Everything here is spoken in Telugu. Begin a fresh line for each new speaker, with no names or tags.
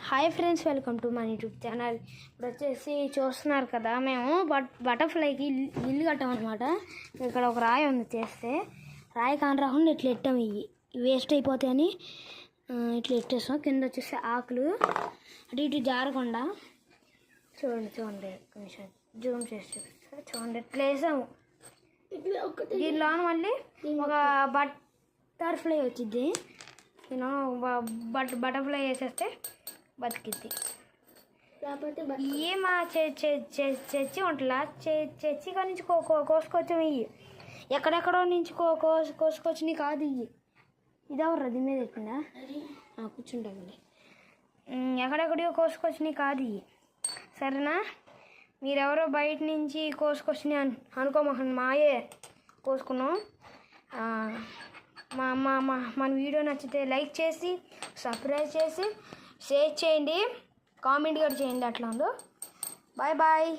Hi friends, welcome to my YouTube channel. ఇప్పుడు వచ్చేసి చూస్తున్నారు కదా, మేము బటర్ఫ్లైకి ఇల్లు కట్టామన్నమాట. ఇక్కడ ఒక రాయి ఉంది, చేస్తే రాయి కాని రాకుండా ఇట్లా ఎట్టాము. ఇవి వేస్ట్ అయిపోతాయని ఇట్లా ఎట్టేస్తాం. కింద వచ్చేసి ఆకులు అటు ఇటు జారకుండా చూడండి కొంచెం జూమ్ చేసి చూపిస్తా. చూడండి ఇట్లా వేసాము. దీనిలో మళ్ళీ ఒక బటర్ఫ్లై వచ్చింది. బటర్ఫ్లై వేసేస్తే బతికిద్ది. ఏమా చచ్చి ఉంటలా చచ్చి కాడి నుంచి కోసుకొచ్చాము. ఇవి ఎక్కడెక్కడో నుంచి కోసుకొచ్చి కాదు. ఇది ఎవరు అది మీద ఎక్కిందా? కూర్చుంటామండి. ఎక్కడెక్కడో కోసుకొచ్చి కాదు ఇవి, సరేనా? మీరెవరో బయట నుంచి కోసుకొచ్చి అనుకోమాకండి, మాయే కోసుకున్నాం. మన వీడియో నచ్చితే లైక్ చేసి, సబ్స్క్రైబ్ చేసి, షేర్ చేయండి, కామెంట్ కూడా చేయండి. అట్లా ఉందో. Bye bye.